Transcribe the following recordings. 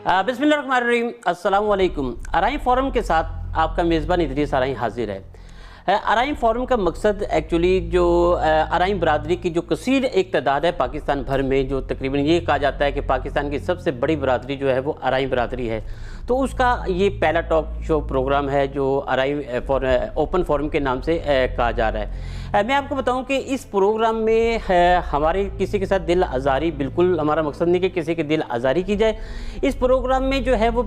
बिस्मिल्लाहिर्रहमानिर्रहीम, अस्सलाम वालेकुम। अराई फोरम के साथ आपका मेज़बान इदरीस अराई हाजिर है। अराई फोरम का मकसद एक्चुअली जो अराई बरादरी की जो कसीर एक तादाद है पाकिस्तान भर में, जो तकरीबन ये कहा जाता है कि पाकिस्तान की सबसे बड़ी बरादरी जो है वो अराई बरादरी है, तो उसका ये पहला टॉक शो प्रोग्राम है जो अराई ओपन फोरम के नाम से कहा जा रहा है। मैं आपको बताऊं कि इस प्रोग्राम में हमारे किसी के साथ दिल आज़ारी, बिल्कुल हमारा मकसद नहीं कि किसी के दिल आज़ारी की जाए। इस प्रोग्राम में जो है वो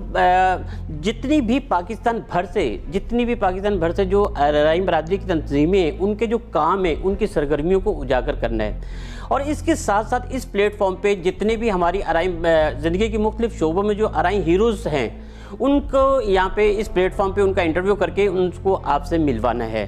जितनी भी पाकिस्तान भर से जो अराई बरादरी की तंजीमें, उनके जो काम है, उनकी सरगर्मियों को उजागर करना है। और इसके साथ साथ इस प्लेटफॉर्म पे जितने भी हमारी अराई ज़िंदगी के मुख्तलिफ शोबों में जो अराई हीरोज़ हैं, उनको यहाँ पे इस प्लेटफॉर्म पे उनका इंटरव्यू करके उनको आपसे मिलवाना है।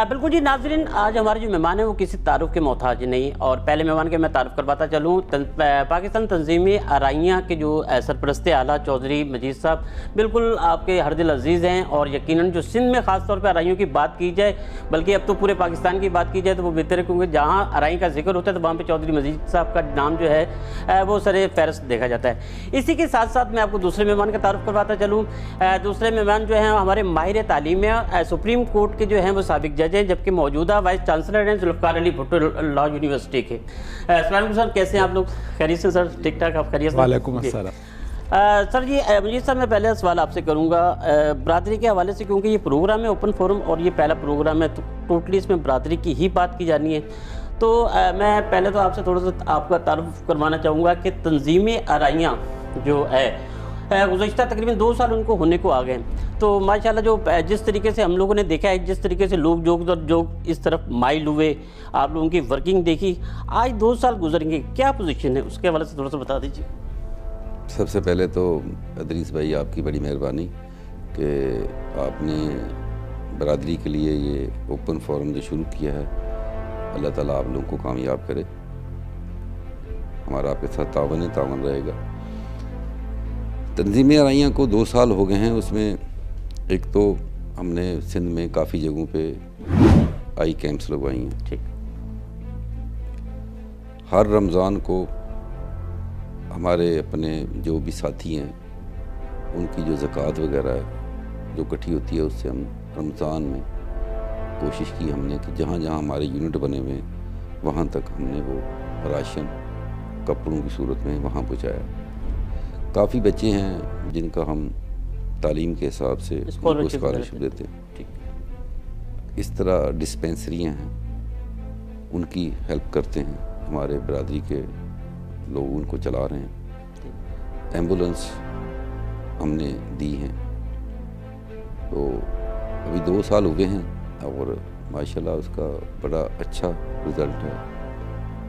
बिल्कुल जी नाज़रीन, आज हमारे जो मेहमान हैं वो किसी तारुफ के मोहताज नहीं। और पहले मेहमान के मैं तारुफ करवाता चलूँ, पाकिस्तान तंजीमी अराइयाँ के जो सरपरस्त आला चौधरी मजीद साहब, बिल्कुल आपके हर दिल अजीज़ हैं। और यकीनन जो सिंध में ख़ास तौर पर अराइयों की बात की जाए, बल्कि अब तो पूरे पाकिस्तान की बात की जाए तो वो बेहतर है, क्योंकि जहाँ अराई का जिक्र होता है तो वहाँ पर चौधरी मजीद साहब का नाम जो है वो सरे फहरिस्त देखा जाता है। इसी के साथ साथ मैं आपको दूसरे मेहमान का तारुफ करवाता चलूँ। दूसरे मेहमान जो हैं हमारे माहिर तालीम है, सुप्रीम कोर्ट के जो हैं वो साबिक जज हैं, जबकि मौजूदा वाइस चांसलर हैं जुल्फ़िकार अली भुट्टो लॉ यूनिवर्सिटी के। सर कैसे हैं आप लोग? खैरियत से सर? ठीक ठाक, आप खैरियत से? वालेकुम अस्सलाम। सर जी मजीद साहब, मैं पहले सवाल आपसे करूँगा बरादरी के हवाले से, क्योंकि ये प्रोग्राम है ओपन फोरम और ये पहला प्रोग्राम है, तो टोटली इसमें बरादरी की ही बात की जानी है। तो मैं पहले तो आपसे थोड़ा सा आपका तारुफ करवाना चाहूँगा कि तंजीम अराइयाँ जो है गुज़श्ता तकरीबन 2 साल उनको होने को आ गए। तो माशाल्लाह जो जिस तरीके से हम लोगों ने देखा है, जिस तरीके से लोग जो इस तरफ माइल हुए, आप लोगों की वर्किंग देखी, आज 2 साल गुजरेंगे, क्या पोजीशन है उसके हवाले से थोड़ा सा बता दीजिए। सबसे पहले तो इदरीस भाई आपकी बड़ी मेहरबानी कि आपने बरादरी के लिए ये ओपन फोरम जो शुरू किया है, अल्लाह ताला आप लोगों को कामयाब करे। हमारा आपके साथ तावन रहेगा। तंजीम अराइयाँ को 2 साल हो गए हैं। उसमें एक तो हमने सिंध में काफ़ी जगहों पे आई कैंप्स लगवाई हैं। ठीक। हर रमज़ान को हमारे अपने जो भी साथी हैं उनकी जो ज़कात वगैरह है जो इकट्ठी होती है, उससे हम रमज़ान में कोशिश की हमने कि जहाँ जहाँ हमारे यूनिट बने हुए हैं वहाँ तक हमने वो राशन कपड़ों की सूरत में वहाँ पहुँचाया। काफ़ी बच्चे हैं जिनका हम तालीम के हिसाब से उनको स्कॉलरशिप देते हैं। इस तरह डिस्पेंसरियाँ हैं, उनकी हेल्प करते हैं, हमारे बरादरी के लोग उनको चला रहे हैं। एम्बुलेंस हमने दी हैं। तो अभी 2 साल हुए हैं और माशाल्लाह उसका बड़ा अच्छा रिज़ल्ट है।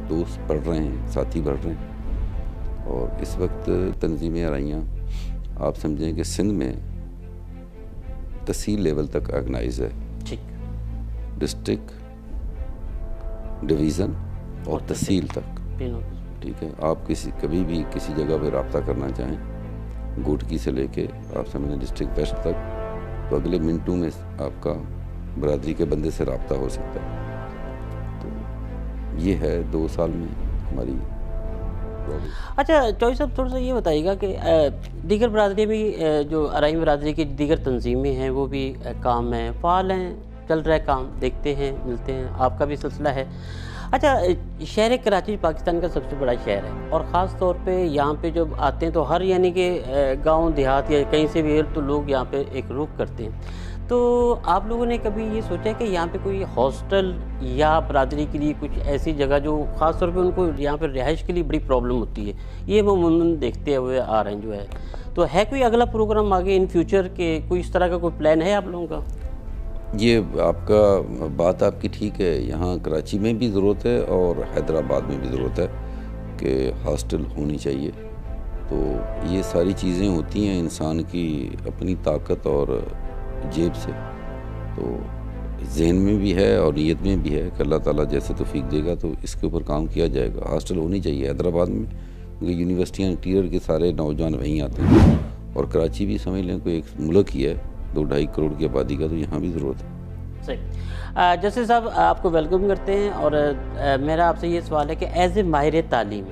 दोस्त बढ़ रहे हैं, साथी बढ़ रहे हैं। और इस वक्त तंजीम अराइयाँ आप समझें कि सिंध में तहसील लेवल तक ऑर्गेनाइज है। ठीक। डिस्ट्रिक्ट, डिवीज़न और तहसील तक। ठीक है। आप कभी भी किसी जगह पर रब्ता करना चाहें, गोटकी से लेके आप समझें डिस्ट्रिक्ट वेस्ट तक, तो अगले मिनटों में आपका बरादरी के बंदे से रब्ता हो सकता है। तो ये है 2 साल में हमारी। अच्छा चौधरी साहब, थोड़ा सा ये बताइएगा कि दीगर बरादरी में जो अराई बरादरी की दीगर तंजीमें हैं वो भी काम हैं, फ़ाल हैं, चल रहा है काम, देखते हैं, मिलते हैं, आपका भी सिलसिला है। अच्छा, शहर कराची पाकिस्तान का सबसे बड़ा शहर है और ख़ास तौर पे यहाँ पे जब आते हैं तो हर यानी कि गांव देहात या कहीं से भी तो लोग यहाँ पे एक रुख करते हैं। तो आप लोगों ने कभी ये सोचा कि यहाँ पे कोई हॉस्टल या बरादरी के लिए कुछ ऐसी जगह जो ख़ास तौर पे उनको यहाँ पे रिहाइश के लिए बड़ी प्रॉब्लम होती है, ये हम देखते हुए आ रहे हैं जो है, तो है कोई अगला प्रोग्राम आगे इन फ्यूचर के, कोई इस तरह का कोई प्लान है आप लोगों का? ये आपका बात आपकी ठीक है। यहाँ कराची में भी ज़रूरत है और हैदराबाद में भी ज़रूरत है कि हॉस्टल होनी चाहिए। तो ये सारी चीज़ें होती हैं इंसान की अपनी ताकत और जेब से, तो जहन में भी है और नीयत में भी है कि अल्लाह ताला जैसे तौफीक देगा तो इसके ऊपर काम किया जाएगा। हॉस्टल होनी चाहिए हैदराबाद में, क्योंकि यूनिवर्सिटियाँ इंटीरियर के सारे नौजवान वहीं आते हैं। और कराची भी समझ लें कोई एक मुल्क ही है 2-2.5 करोड़ की आबादी का, तो यहाँ भी ज़रूरत है। सही। जैसे साहब आपको वेलकम करते हैं और मेरा आपसे ये सवाल है कि एज ए माहिर तालीम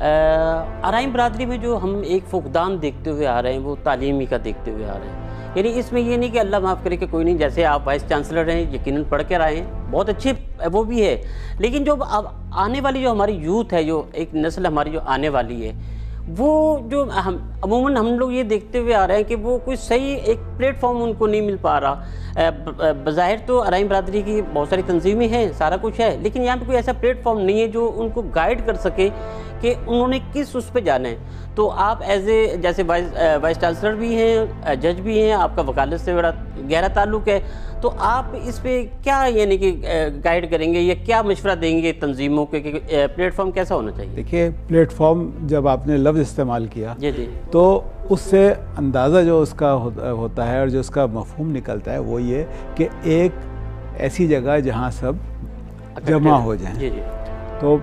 अराइम बरादरी में जो हम एक फुकदान देखते हुए आ रहे हैं वो तालीमी का देखते हुए आ रहे हैं। यानी इसमें ये नहीं कि अल्लाह माफ़ करे कि कोई नहीं, जैसे आप वाइस चांसलर हैं यकीनन पढ़ कर आए हैं, बहुत अच्छे वो भी है, लेकिन जो अब आने वाली जो हमारी यूथ है, जो एक नस्ल हमारी जो आने वाली है, वो जो हम अमूमन हम लोग ये देखते हुए आ रहे हैं कि वो कोई सही एक प्लेटफॉर्म उनको नहीं मिल पा रहा। बज़ाहिर तो अराइम बरादरी की बहुत सारी तंजीमें हैं, सारा कुछ है, लेकिन यहाँ पे कोई ऐसा प्लेटफॉर्म नहीं है जो उनको गाइड कर सके कि उन्होंने किस उस पे जाना है। तो आप एज ए जैसे वाइस चांसलर भी हैं, जज भी हैं, आपका वकालत से बड़ा गहरा ताल्लुक़ है, तो आप इस पे क्या यानी कि गाइड करेंगे या क्या मशवरा देंगे तंजीमों के कि प्लेटफॉर्म कैसा होना चाहिए? देखिए, प्लेटफॉर्म जब आपने लफ्ज़ इस्तेमाल किया जी जी, तो उससे अंदाज़ा जो उसका होता है और जो उसका मफहूम निकलता है वो ये कि एक ऐसी जगह जहाँ सब जमा हो जाएं। जी जी, तो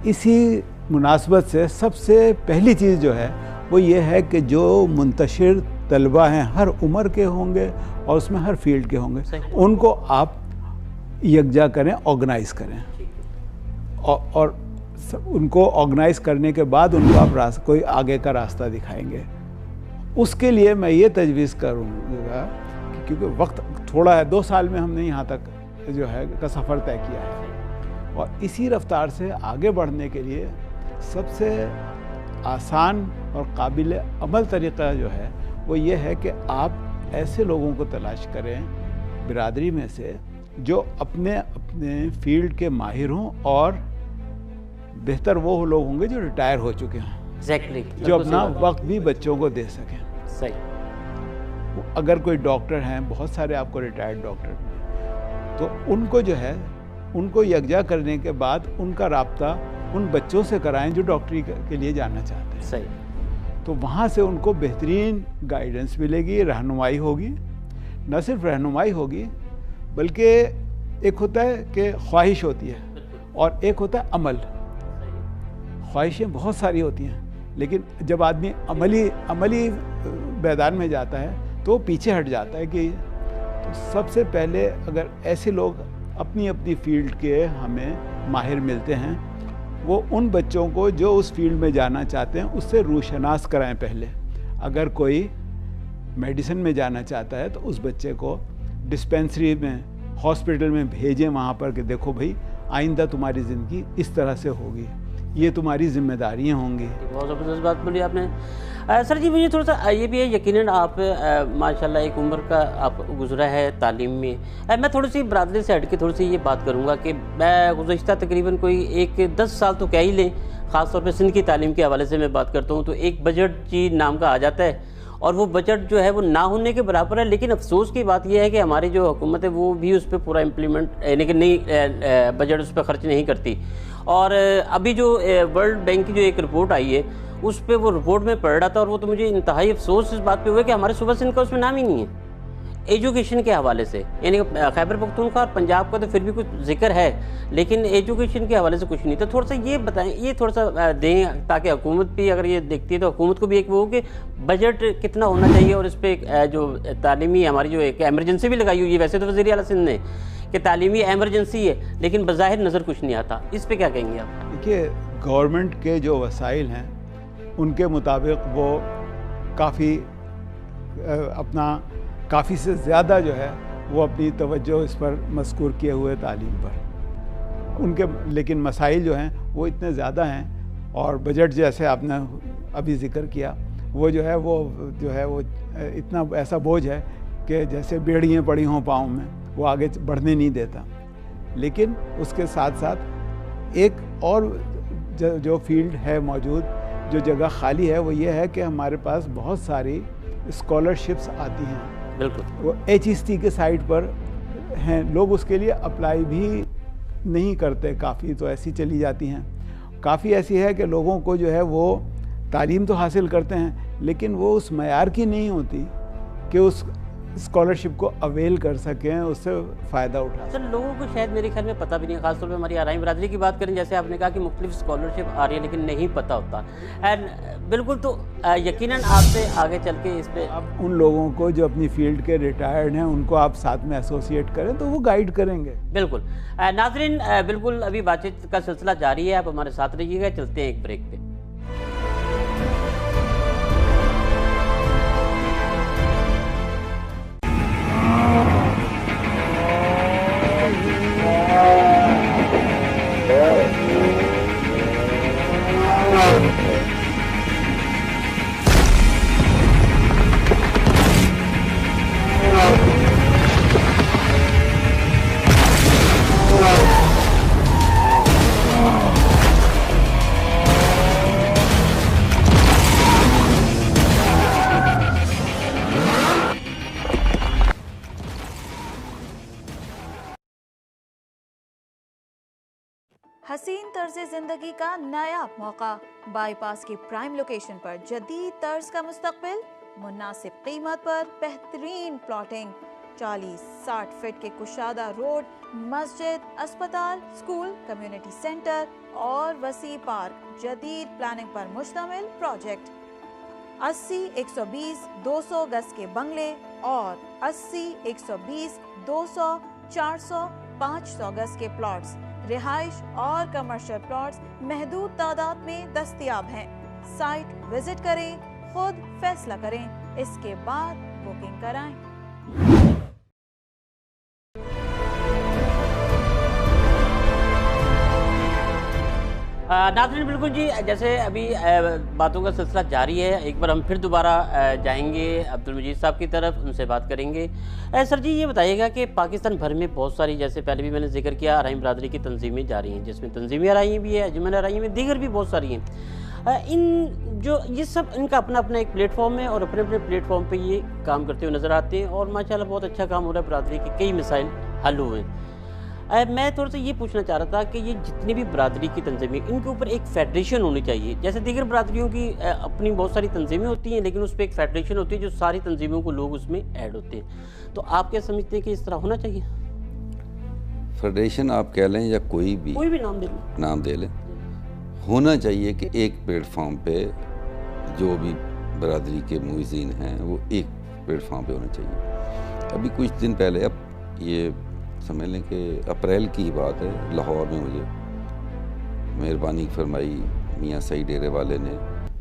इसी मुनासबत से सबसे पहली चीज़ जो है वो ये है कि जो मुंतशिर तलबा हैं, हर उम्र के होंगे और उसमें हर फील्ड के होंगे, उनको आप यकजा करें, ऑर्गेनाइज़ करें और उनको ऑर्गेनाइज़ करने के बाद उनको आप कोई आगे का रास्ता दिखाएंगे। उसके लिए मैं ये तजवीज़ करूँगा कि क्योंकि वक्त थोड़ा है, 2 साल में हमने यहाँ तक जो है का सफ़र तय किया है, और इसी रफ्तार से आगे बढ़ने के लिए सबसे आसान और काबिल अमल तरीक़ा जो है वो ये है कि आप ऐसे लोगों को तलाश करें बिरादरी में से जो अपने अपने फील्ड के माहिर हों, और बेहतर वो लोग होंगे जो रिटायर हो चुके हैं, एग्जैक्टली, जो अपना वक्त भी बच्चों को दे सकें। सही। अगर कोई डॉक्टर हैं, बहुत सारे आपको रिटायर्ड डॉक्टर, तो उनको जो है उनको यकजा करने के बाद उनका राब्ता उन बच्चों से कराएं जो डॉक्टरी के लिए जाना चाहते हैं। सही। तो वहाँ से उनको बेहतरीन गाइडेंस मिलेगी, रहनुमाई होगी। न सिर्फ रहनुमाई होगी बल्कि एक होता है कि ख्वाहिश होती है और एक होता है अमल। ख्वाहिशें बहुत सारी होती हैं, लेकिन जब आदमी अमली मैदान में जाता है तो वो पीछे हट जाता है। कि तो सबसे पहले अगर ऐसे लोग अपनी अपनी फील्ड के हमें माहिर मिलते हैं, वो उन बच्चों को जो उस फील्ड में जाना चाहते हैं उससे रूशनास कराएं पहले। अगर कोई मेडिसिन में जाना चाहता है तो उस बच्चे को डिस्पेंसरी में, हॉस्पिटल में भेजें, वहाँ पर कि देखो भाई आइंदा तुम्हारी ज़िंदगी इस तरह से होगी, ये तुम्हारी जिम्मेदारियाँ होंगी। बहुत ज़बरदस्त बात बोली आपने। सर जी, मुझे थोड़ा सा ये भी है, यकीनन आप माशाल्लाह एक उम्र का आप गुजरा है तालीम में। मैं थोड़ी सी बरादरी से हट के थोड़ी सी ये बात करूँगा कि मैं गुज़श्ता तकरीबन कोई 10 साल तो कह ही लें, ख़ास तौर पे सिंध की तालीम के हवाले से मैं बात करता हूँ, तो एक बजट जी नाम का आ जाता है, और वो बजट जो है वो ना होने के बराबर है। लेकिन अफसोस की बात यह है कि हमारी जो हुकूमत है वो भी उस पर पूरा इम्प्लीमेंट लेकिन नहीं बजट उस पर खर्च नहीं करती। और अभी जो वर्ल्ड बैंक की जो एक रिपोर्ट आई है उस पर वो रिपोर्ट में पढ़ रहा था, और वो तो मुझे इंतहाई अफसोस इस बात पे हुआ कि हमारे सूबा सिंध का उसमें नाम ही नहीं है एजुकेशन के हवाले से। यानी खैबर पख्तूनख्वा और पंजाब का तो फिर भी कुछ जिक्र है, लेकिन एजुकेशन के हवाले से कुछ नहीं। तो थोड़ा सा ये बताएं, ये थोड़ा सा दें ताकि हुकूमत भी अगर ये देखती है तो हुकूमत को भी एक वो हो कि बजट कितना होना चाहिए, और इस पर जो तालीमी हमारी जो एक एमरजेंसी भी लगाई हुई है, वैसे तो वज़ीर आला सिंध ने कि तालीमी एमरजेंसी है, लेकिन बज़ाहिर नज़र कुछ नहीं आता, इस पर क्या कहेंगे आप? देखिए, गवर्नमेंट के जो वसाइल हैं उनके मुताबिक वो काफ़ी से ज़्यादा जो है वो अपनी तवज्जो इस पर मज़कूर किए हुए तालीम पर उनके, लेकिन मसाइल जो हैं वो इतने ज़्यादा हैं, और बजट जैसे आपने अभी ज़िक्र किया वो जो है वो इतना ऐसा बोझ है कि जैसे बेड़ियाँ पड़ी हों पाँव में, वो आगे बढ़ने नहीं देता। लेकिन उसके साथ साथ एक और जो फील्ड है मौजूद, जो जगह खाली है, वो ये है कि हमारे पास बहुत सारी स्कॉलरशिप्स आती हैं। बिल्कुल, वो HST के साइट पर हैं, लोग उसके लिए अप्लाई भी नहीं करते, काफ़ी तो ऐसी चली जाती हैं। काफ़ी ऐसी है कि लोगों को जो है वो तालीम तो हासिल करते हैं, लेकिन वो उस मयार की नहीं होती कि उस स्कॉलरशिप को अवेल कर सकें, उससे फ़ायदा उठा। सर, लोगों को शायद मेरे ख्याल में पता भी नहीं, खासतौर पे हमारी अराइम बरादरी की बात करें, जैसे आपने कहा कि मुख्तलिफ स्कॉलरशिप आ रही है लेकिन नहीं पता होता। एंड बिल्कुल, तो यकीनन आपसे आगे चल के इस पर आप उन लोगों को जो अपनी फील्ड के रिटायर्ड हैं उनको आप साथ में एसोसिएट करें तो वो गाइड करेंगे। बिल्कुल। नाज़रीन, बिल्कुल अभी बातचीत का सिलसिला जारी है, आप हमारे साथ रहिएगा। चलते हैं एक ब्रेक पे। हसीन तर्ज जिंदगी का नायाब मौका, बाईपास की प्राइम लोकेशन पर जदीद तर्ज का मुस्तकबिल, मुनासिब कीमत पर बेहतरीन प्लॉटिंग, 40-60 फीट के कुशादा रोड, मस्जिद, अस्पताल, स्कूल, कम्युनिटी सेंटर और वसी पार्क, जदीद प्लानिंग पर मुश्तमिल प्रोजेक्ट। 80, 120, 200 गज के बंगले और 80, 120, 200, 400, 500 गज के प्लॉट्स, रिहाइश और कमर्शियल प्लॉट्स महदूद तादाद में दस्तयाब हैं। साइट विजिट करें, खुद फैसला करें, इसके बाद बुकिंग कराएं। नाज़रीन, बिल्कुल जी, जैसे अभी बातों का सिलसिला जारी है, एक बार हम फिर दोबारा जाएंगे अब्दुल मजीद साहब की तरफ, उनसे बात करेंगे। सर जी, ये बताइएगा कि पाकिस्तान भर में बहुत सारी, जैसे पहले भी मैंने जिक्र किया, अराईं बरादरी की तंजीमें जारी हैं, जिसमें तंजीमी अराईं भी है, अंजुमन अराईं में, दीगर भी बहुत सारी हैं। इन जो ये सब, इनका अपना अपना एक प्लेटफॉर्म है और अपने अपने प्लेटफॉर्म पर ये काम करते हुए नज़र आते हैं और माशाल्लाह बहुत अच्छा काम हो रहा है, बरादरी के कई मसाइल हल हुए हैं। मैं थोड़ा सा ये पूछना चाह रहा था कि ये जितनी भी बरादरी की तंजीमें, इनके ऊपर एक फेडरेशन होनी चाहिए। जैसे दीगर बरादरियों की अपनी बहुत सारी तंजीमें होती हैं, लेकिन उस पर एक फेडरेशन होती है जो सारी तंजीमों को लोग उसमें ऐड होते हैं। तो आप क्या समझते हैं कि इस तरह होना चाहिए? फेडरेशन आप कह लें या कोई भी नाम दे लें, होना चाहिए कि एक प्लेटफॉर्म पे जो भी बरादरी के मुइज़ीन हैं वो एक प्लेटफॉर्म पे होना चाहिए। अभी कुछ दिन पहले, अब ये समझ लें कि अप्रैल की बात है, लाहौर में मुझे मेहरबानी फरमाई मियाँ सईद डेरे वाले ने,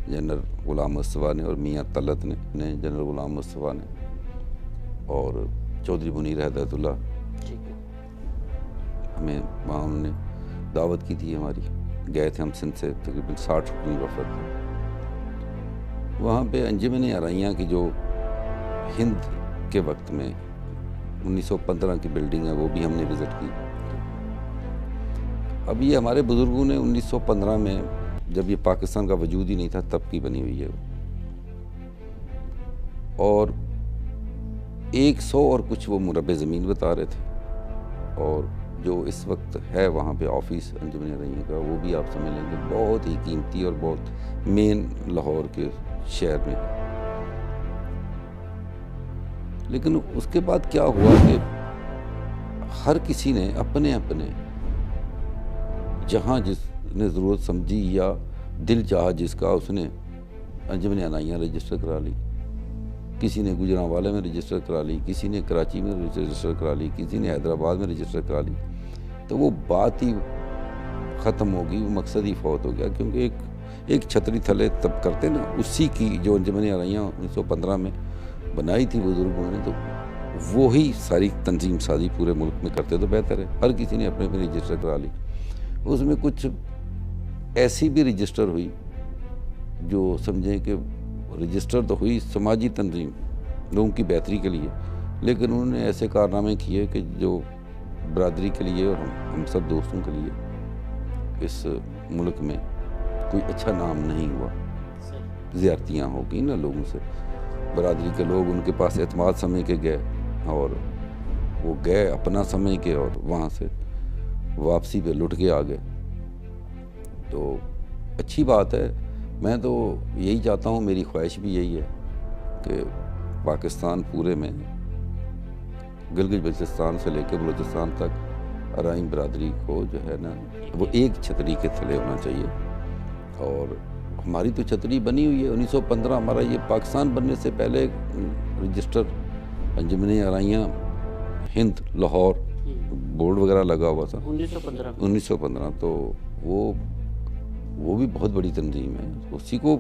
जनरल गुलाम मुस्तफ़ा ने, और मियाँ तलत ने जनरल गुलाम मुस्तफ़ा ने, और चौधरी मुनीर हैदरतुल्लाह, हमें वहाँ उन्होंने दावत की थी हमारी। गए थे हम सिंध से, तकरीबन 60 रुकनी वफद थे। वहाँ पे अंजुमन अराइयाँ की जो हिंद के वक्त में 1915 की बिल्डिंग है, वो भी हमने विज़िट की। अब ये हमारे बुज़ुर्गों ने 1915 में, जब ये पाकिस्तान का वजूद ही नहीं था, तब की बनी हुई है वो। और 100 और कुछ वो मुरब्बे ज़मीन बता रहे थे, और जो इस वक्त है वहाँ पे ऑफिस अंजुमन अराइयाँ का, वो भी आप समझ लेंगे बहुत ही कीमती और बहुत मेन लाहौर के शहर में। लेकिन उसके बाद क्या हुआ कि हर किसी ने अपने अपने जहाँ जिसने ज़रूरत समझी या दिल चाहा जिसका, उसने अंजुमन अराइयाँ रजिस्टर करा ली। किसी ने गुजरांवाला में रजिस्टर करा ली, किसी ने कराची में रजिस्टर करा ली, किसी ने हैदराबाद में रजिस्टर करा ली। तो वो बात ही ख़त्म हो गई, वो मकसद ही फौत हो गया, क्योंकि एक छतरी थले तब करते ना, उसी की जो अंजुमन अराइयाँ 1915 में बनाई थी बुजुर्गों ने, तो वो ही सारी तंजीम साजी पूरे मुल्क में करते तो बेहतर है। हर किसी ने अपने अपने रजिस्टर करा ली। उसमें कुछ ऐसी भी रजिस्टर हुई जो समझें कि रजिस्टर तो हुई समाजी तंजीम लोगों की बेहतरी के लिए, लेकिन उन्होंने ऐसे कारनामे किए कि जो बरादरी के लिए और हम सब दोस्तों के लिए इस मुल्क में कोई अच्छा नाम नहीं हुआ। ज़्यादतियाँ हो गई ना लोगों से, बरादरी के लोग उनके पास एतमाद समझ के गए, और वो गए अपना समझ के, और वहाँ से वापसी पे लुट के आ गए। तो अच्छी बात है, मैं तो यही चाहता हूँ, मेरी ख्वाहिश भी यही है कि पाकिस्तान पूरे में गिलगित बल्तिस्तान से लेकर बलूचिस्तान तक अराईं बरादरी को जो है ना, वो एक छतरी के तले होना चाहिए। और हमारी तो छतरी बनी हुई है 1915, हमारा ये पाकिस्तान बनने से पहले रजिस्टर अंजुमन अराइयाँ हिंद लाहौर बोर्ड वगैरह लगा हुआ था 1915। तो वो भी बहुत बड़ी तंजीम है, उसी को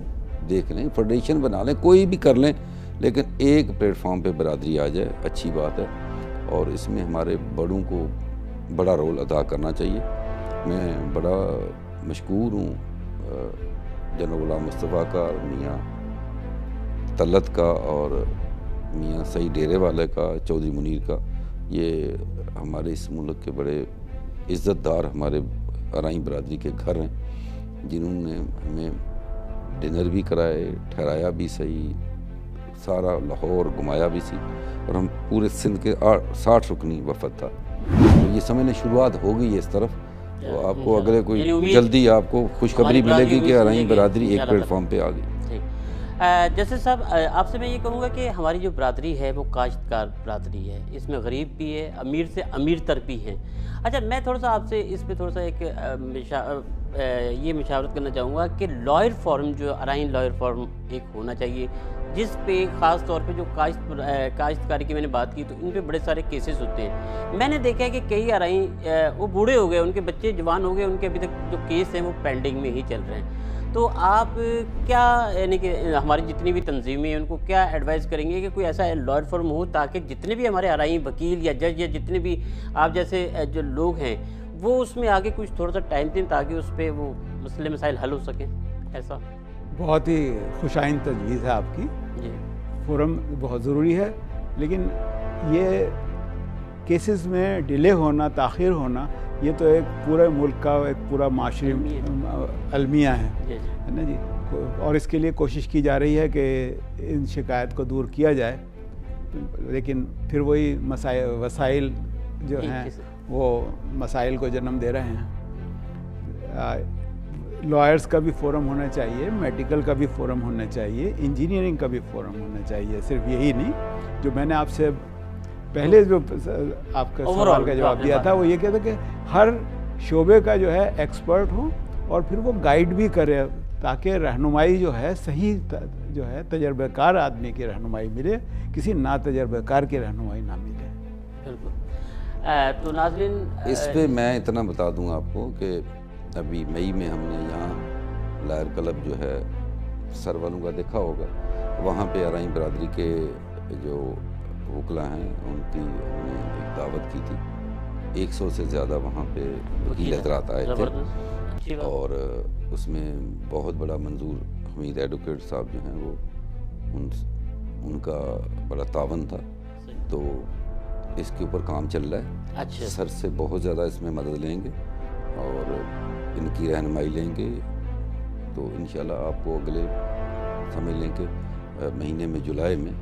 देख लें, फेडरेशन बना लें, कोई भी कर लें, लेकिन एक प्लेटफॉर्म पे बरादरी आ जाए, अच्छी बात है। और इसमें हमारे बड़ों को बड़ा रोल अदा करना चाहिए। मैं बड़ा मशकूर हूँ जनरल गुलाम मुस्तफ़ा का, मियाँ तलत का, और मियाँ सईद डेरे वाले का, चौधरी मुनीर का। ये हमारे इस मुल्क के बड़े इज़्ज़तदार हमारे अराईं बरादरी के घर हैं, जिन्होंने हमें डिनर भी कराए, ठहराया भी सही, सारा लाहौर घुमाया भी सी, और हम पूरे सिंध के 60 रुकनी वफद था। तो ये समझ लें शुरुआत हो गई है इस तरफ, तो आपको अगले यानी कोई उम्मीद- जल्दी आपको खुशखबरी हमारी मिलेगी कि बिरादरी अराई हुई बिरादरी एक सुनेगी। प्लेटफॉर्म पे आ गई। ठीक। जैसे साहब आपसे मैं ये कहूँगा कि हमारी जो बिरादरी है वो काश्तकार बिरादरी है, इसमें गरीब भी है, अमीर से अमीर तर भी हैं। अच्छा, मैं थोड़ा सा आपसे इस पे थोड़ा सा एक ये मशावरत करना चाहूँगा कि लॉयर फॉर्म जो अराइन लॉयर फॉर्म एक होना चाहिए, जिस पे ख़ास तौर पे जो काश्तकारी की मैंने बात की तो इन पे बड़े सारे केसेस होते हैं। मैंने देखा है कि कई अराई वो बूढ़े हो गए, उनके बच्चे जवान हो गए, उनके अभी तक जो केस हैं वो पेंडिंग में ही चल रहे हैं। तो आप क्या यानी कि हमारी जितनी भी तंजीमें हैं उनको क्या एडवाइस करेंगे कि कोई ऐसा लॉयर फॉर्म हो ताकि जितने भी हमारे अराई वकील या जज या जितने भी आप जैसे जो लोग हैं वो उसमें आगे कुछ थोड़ा सा टाइम दें ताकि उस पर वो मसले मसाइल हल हो सकें? ऐसा बहुत ही खुशाइन तजवीज़ है आपकी। जी फोरम बहुत ज़रूरी है, लेकिन ये केसेस में डिले होना, ताख़ीर होना, ये तो एक पूरे मुल्क का एक पूरा माशरी अलमिया है, जी है ना जी। और इसके लिए कोशिश की जा रही है कि इन शिकायत को दूर किया जाए, लेकिन फिर वही वसाइल जो ठीक हैं है सर। वो मसाइल को जन्म दे रहे हैं। लॉयर्स का भी फोरम होना चाहिए, मेडिकल का भी फोरम होना चाहिए, इंजीनियरिंग का भी फोरम होना चाहिए। सिर्फ यही नहीं, जो मैंने आपसे पहले जो आपका सवाल का जवाब दिया था वो ये कहता कि हर शोबे का जो है एक्सपर्ट हो और फिर वो गाइड भी करे ताकि रहनुमाई जो है सही जो है तजर्बेकार आदमी की रहनुमाई मिले, किसी ना तजर्बेकार की रहनुमाई ना मिले। बिल्कुल। तो नाज़रीन इस पे मैं इतना बता दूं आपको कि अभी मई में हमने यहाँ लायर क्लब जो है सर वालों का देखा होगा, वहाँ पे अराई बिरादरी के जो वकला हैं उनकी हमने एक दावत की थी। 100 से ज़्यादा वहाँ पे वकील हजरात आए थे और उसमें बहुत बड़ा मंजूर हमीद एडवोकेट साहब जो हैं वो उनका बड़ा तावन था। तो इसके ऊपर काम चल रहा है। अच्छा। सर से बहुत ज़्यादा इसमें मदद लेंगे और इनकी रहनुमाई लेंगे, तो इंशाल्लाह आपको अगले समझ लें कि महीने में जुलाई में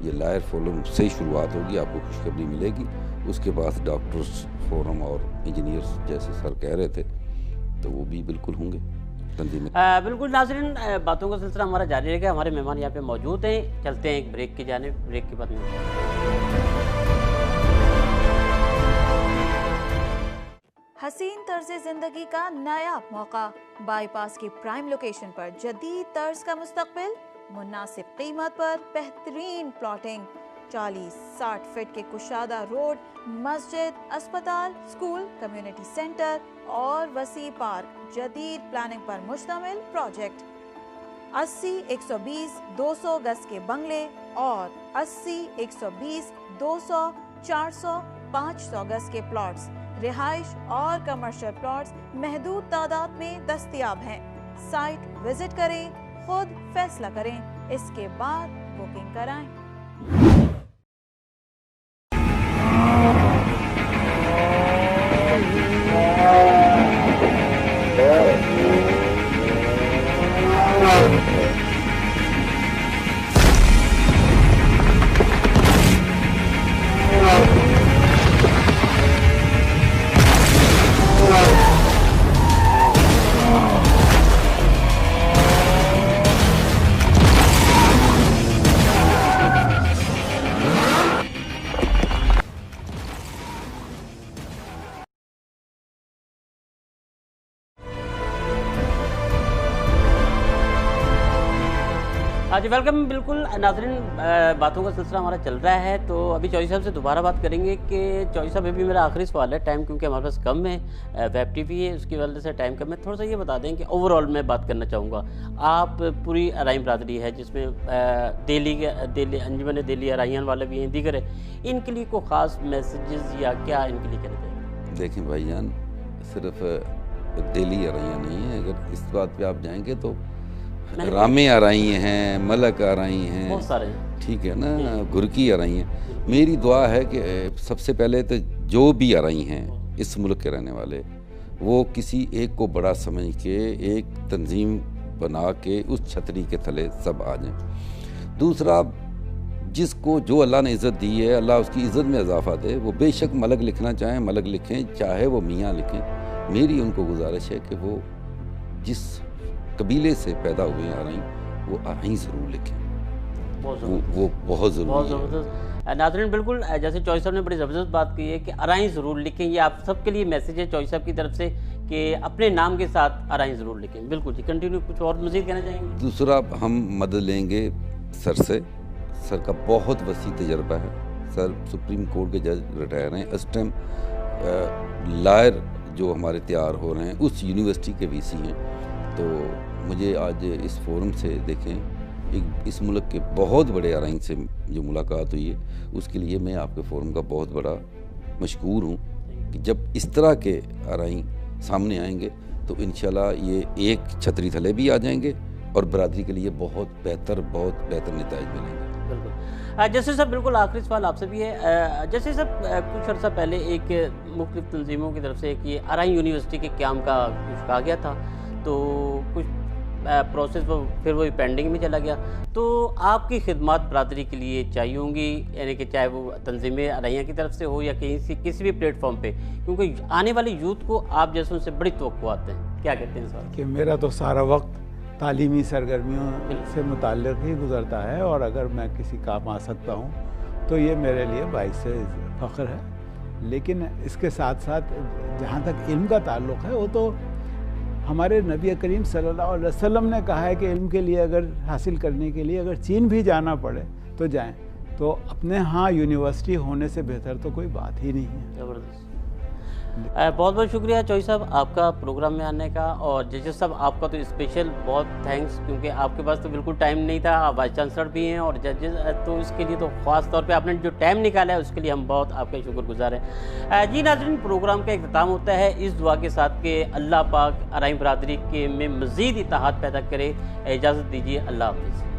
ये लायर फोरम से ही शुरुआत होगी, आपको खुशखबरी मिलेगी। उसके बाद डॉक्टर्स फोरम और इंजीनियर्स जैसे सर कह रहे थे तो वो भी बिल्कुल होंगे तंजीमें। बिल्कुल नाज़रीन, बातों का सिलसिला हमारा जारी रहेगा। हमारे मेहमान यहाँ पे मौजूद हैं, चलते हैं एक ब्रेक की जानिब। ब्रेक के बाद हसीन तर्ज जिंदगी का नया मौका, बाईपास की प्राइम लोकेशन पर जदीद तर्ज का मुस्तकबिल, मुनासिब कीमत पर बेहतरीन प्लॉटिंग, 40-60 फीट के कुशादा रोड, मस्जिद, अस्पताल, स्कूल, कम्युनिटी सेंटर और वसी पार्क, जदीद प्लानिंग पर मुश्तमिल प्रोजेक्ट। 80, 120, 200 गज के बंगले और 80, 120, 200, 400, 500 गज के प्लॉट्स, रिहाइश और कमर्शियल प्लॉट्स महदूद तादाद में दस्तयाब हैं। साइट विजिट करें, खुद फैसला करें, इसके बाद बुकिंग कराएं। जी वेलकम। बिल्कुल नाज़रीन, बातों का सिलसिला हमारा चल रहा है, तो अभी चौधरी साहब से दोबारा बात करेंगे कि चौधरी साहब अभी मेरा आखिरी सवाल है, टाइम क्योंकि हमारे पास कम है, वेब टीवी है, उसकी वजह से टाइम कम है। थोड़ा सा ये बता दें कि ओवरऑल मैं बात करना चाहूँगा, आप पूरी अराई बरादरी है जिसमें दिल्ली अंजुमन दिल्ली अराइयान वाले भी हैं, दीगर है, इनके लिए कोई ख़ास मैसेजेस या क्या इनके लिए कहना चाहिए? देखें भाईजान, सिर्फ दिल्ली अराइयाँ नहीं है, अगर इस बात पे आप जाएंगे तो रामे आराई हैं, मलक आराई हैं, बहुत सारे, ठीक है ना, घुरकी आराई हैं। मेरी दुआ है कि सबसे पहले तो जो भी आराई हैं इस मुल्क के रहने वाले, वो किसी एक को बड़ा समझ के एक तंजीम बना के उस छतरी के तले सब आ जाएं। दूसरा, जिसको जो अल्लाह ने इज़्ज़त दी है, अल्लाह उसकी इज़्ज़त में इजाफा दे। वो बेशक मलक लिखना चाहें मलक लिखें, चाहे वो मियाँ लिखें, मेरी उनको गुजारिश है कि वो जिस कबीले से पैदा हुए हैं आरई, वो आरई ज़रूर लिखें। वो बहुत ज़रूरी है। ज़बरदस्त नाज़रीन, बिल्कुल जैसे चौधरी साहब ने बड़ी ज़बरदस्त बात की है कि आरई ज़रूर लिखें। ये आप सबके लिए मैसेज है चौधरी साहब की तरफ से कि अपने नाम के साथ आरई ज़रूर लिखें। बिल्कुल जी, कंटिन्यू, कुछ और मज़ीद कहना चाहेंगे? दूसरा, हम मदद लेंगे सर से। सर का बहुत वसी तजर्बा है। सर सुप्रीम कोर्ट के जज रिटायर हैं। इस टाइम लॉयर जो हमारे तैयार हो रहे हैं उस यूनिवर्सिटी के वीसी हैं। तो मुझे आज इस फोरम से देखें इस मुल्क के बहुत बड़े आरई से जो मुलाकात हुई है, उसके लिए मैं आपके फोरम का बहुत बड़ा मशकूर हूँ कि जब इस तरह के आरई सामने आएंगे तो इंशाल्लाह ये एक छतरी थले भी आ जाएंगे और बरादरी के लिए बहुत बेहतर नतीजे मिलेंगे। बिल्कुल। जैसे सब, बिल्कुल आखिरी सवाल आपसे भी है। जैसे सब कुछ अर्सा पहले एक मुख्तलिफ तंजीमों की तरफ से एक ये आरई यूनिवर्सिटी के क़याम का कुछ कहा गया था, तो कुछ प्रोसेस वो फिर वही पेंडिंग में चला गया। तो आपकी खिदमत बरादरी के लिए चाहिए होंगी, यानी कि चाहे वो तंजीमें आरइया की तरफ से हो या कहीं से किसी भी प्लेटफॉर्म पे, क्योंकि आने वाले यूथ को आप जैसे उनसे बड़ी तवक्कुआत हैं। क्या कहते हैं सर? कि मेरा तो सारा वक्त तालीमी सरगर्मियों से मुताल्लिक़ ही गुज़रता है, और अगर मैं किसी काम आ सकता हूँ तो ये मेरे लिए बाइस से फ़ख्र है। लेकिन इसके साथ साथ जहाँ तक इल्म का ताल्लुक़ है, वो तो हमारे नबी करीम सल्लल्लाहु अलैहि वसल्लम ने कहा है कि इल्म के लिए, अगर हासिल करने के लिए अगर चीन भी जाना पड़े तो जाएं। तो अपने यहाँ यूनिवर्सिटी होने से बेहतर तो कोई बात ही नहीं है। ज़बरदस्त। बहुत बहुत शुक्रिया चौधरी साहब आपका प्रोग्राम में आने का, और जजेस साहब आपका तो स्पेशल बहुत थैंक्स, क्योंकि आपके पास तो बिल्कुल टाइम नहीं था। आप वाइस चांसलर भी हैं और जजेस, तो इसके लिए तो ख़ास तौर पे आपने जो टाइम निकाला है उसके लिए हम बहुत आपके शुक्रगुजार हैं। जी नाज़रीन, प्रोग्राम का इख्तिताम होता है इस दुआ के साथ कि अल्लाह पाक आरई बरादरी के में मज़ीद इत्तेहाद पैदा करे। इजाज़त दीजिए, अल्लाह हाफ़िज़।